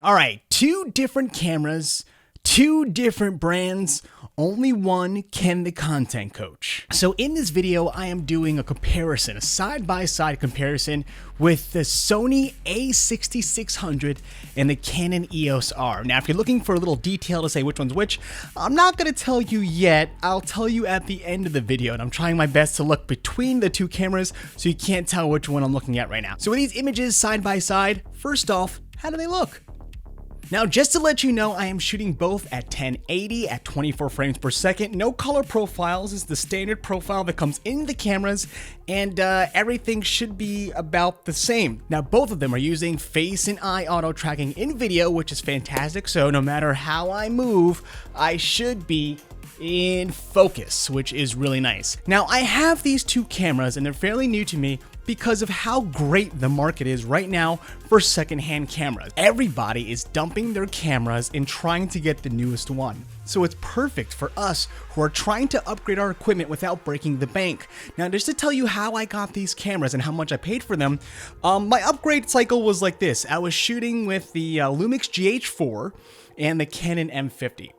All right, two different cameras, two different brands, only one Ken the Content Coach. So in this video, I am doing a comparison, a side-by-side comparison with the Sony A6600 and the Canon EOS R. Now, if you're looking for a little detail to say which one's which, I'm not gonna tell you yet. I'll tell you at the end of the video, and I'm trying my best to look between the two cameras so you can't tell which one I'm looking at right now. So with these images side by side, first off, how do they look? Now, just to let you know, I am shooting both at 1080 at 24 frames per second. No color profiles is the standard profile that comes in the cameras, and everything should be about the same. Now, both of them are using face and eye auto tracking in video, which is fantastic. So no matter how I move, I should be in focus, which is really nice. Now, I have these two cameras and they're fairly new to me because of how great the market is right now for secondhand cameras. Everybody is dumping their cameras and trying to get the newest one. So it's perfect for us who are trying to upgrade our equipment without breaking the bank. Now, just to tell you how I got these cameras and how much I paid for them, my upgrade cycle was like this. I was shooting with the Lumix GH4 and the Canon M50.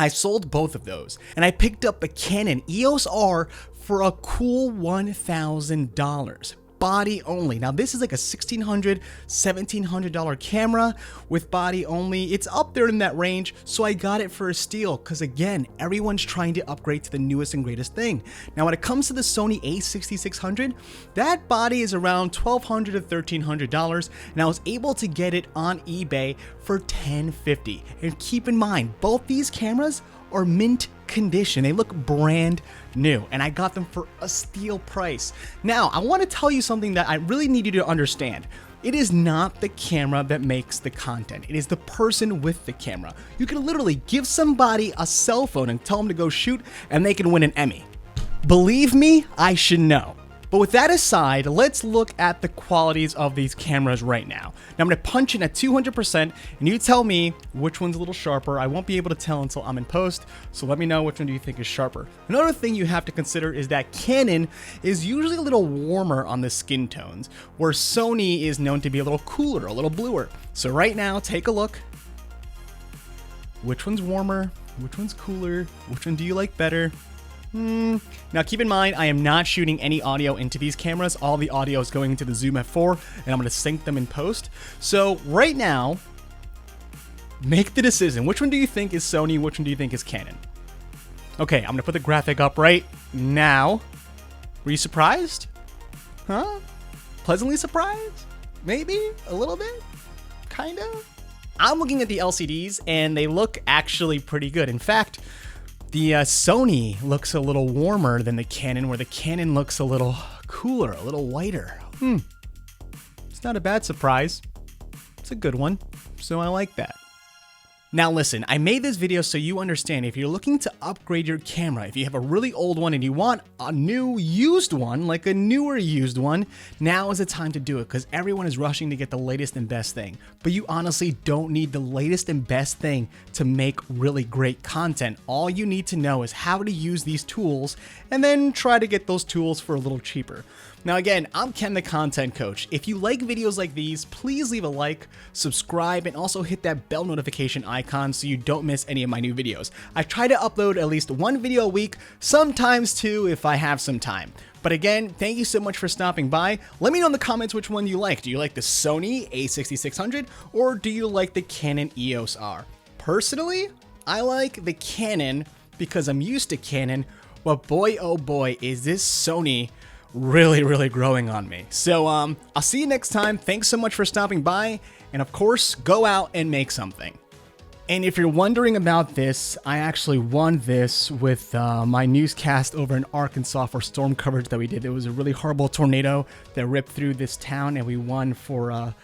I sold both of those, and I picked up the Canon EOS R for a cool $1,000. Body only. Now this is like a $1,600, $1,700 camera with body only. It's up there in that range, so I got it for a steal because again, everyone's trying to upgrade to the newest and greatest thing. Now when it comes to the Sony A6600, that body is around $1,200 to $1,300, and I was able to get it on eBay for $1,050. And keep in mind, both these cameras are mint condition. They look brand new, and I got them for a steal price. Now, I want to tell you something that I really need you to understand. It is not the camera that makes the content. It is the person with the camera. You can literally give somebody a cell phone and tell them to go shoot, and they can win an Emmy. Believe me, I should know. But with that aside, let's look at the qualities of these cameras right now. Now I'm going to punch in at 200% and you tell me which one's a little sharper. I won't be able to tell until I'm in post, so let me know which one do you think is sharper. Another thing you have to consider is that Canon is usually a little warmer on the skin tones, where Sony is known to be a little cooler, a little bluer. So right now, take a look. Which one's warmer? Which one's cooler? Which one do you like better? Now keep in mind, I am not shooting any audio into these cameras. All the audio is going into the Zoom F4 and I'm going to sync them in post. So right now, make the decision. Which one do you think is Sony? Which one do you think is Canon? Okay, I'm going to put the graphic up right now. Were you surprised? Huh? Pleasantly surprised? Maybe? A little bit? Kind of? I'm looking at the LCDs and they look actually pretty good. In fact, the Sony looks a little warmer than the Canon, where the Canon looks a little cooler, a little whiter. It's not a bad surprise. It's a good one, so I like that. Now listen, I made this video so you understand if you're looking to upgrade your camera, if you have a really old one and you want a new used one, like a newer used one, now is the time to do it because everyone is rushing to get the latest and best thing. But you honestly don't need the latest and best thing to make really great content. All you need to know is how to use these tools and then try to get those tools for a little cheaper. Now again, I'm Ken the Content Coach. If you like videos like these, please leave a like, subscribe, and also hit that bell notification icon so you don't miss any of my new videos. I try to upload at least one video a week, sometimes two if I have some time. But again, thank you so much for stopping by. Let me know in the comments which one you like. Do you like the Sony A6600 or do you like the Canon EOS R? Personally, I like the Canon because I'm used to Canon, but boy oh boy is this Sony really growing on me. So I'll see you next time. Thanks so much for stopping by, and of course, go out and make something. And if you're wondering about this, I actually won this with my newscast over in Arkansas for storm coverage that we did. It was a really horrible tornado that ripped through this town, and we won for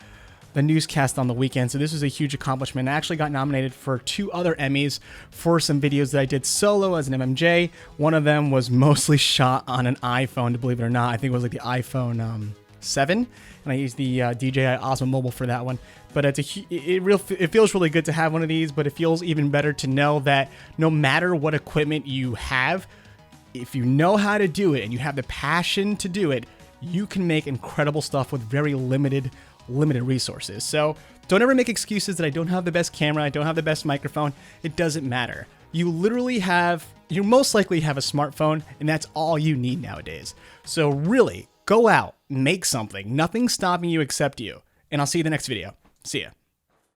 the newscast on the weekend. So this was a huge accomplishment. I actually got nominated for 2 other Emmys for some videos that I did solo as an MMJ. One of them was mostly shot on an iPhone, believe it or not. I think it was like the iPhone 7, and I used the DJI Osmo Mobile for that one. But it feels really good to have one of these, but it feels even better to know that no matter what equipment you have, if you know how to do it and you have the passion to do it, you can make incredible stuff with very limited resources. So Don't ever make excuses that I don't have the best camera, I don't have the best microphone. It doesn't matter. You most likely have a smartphone, and that's all you need nowadays. So really, go out, make something. Nothing's stopping you except you. And I'll see you in the next video. See ya.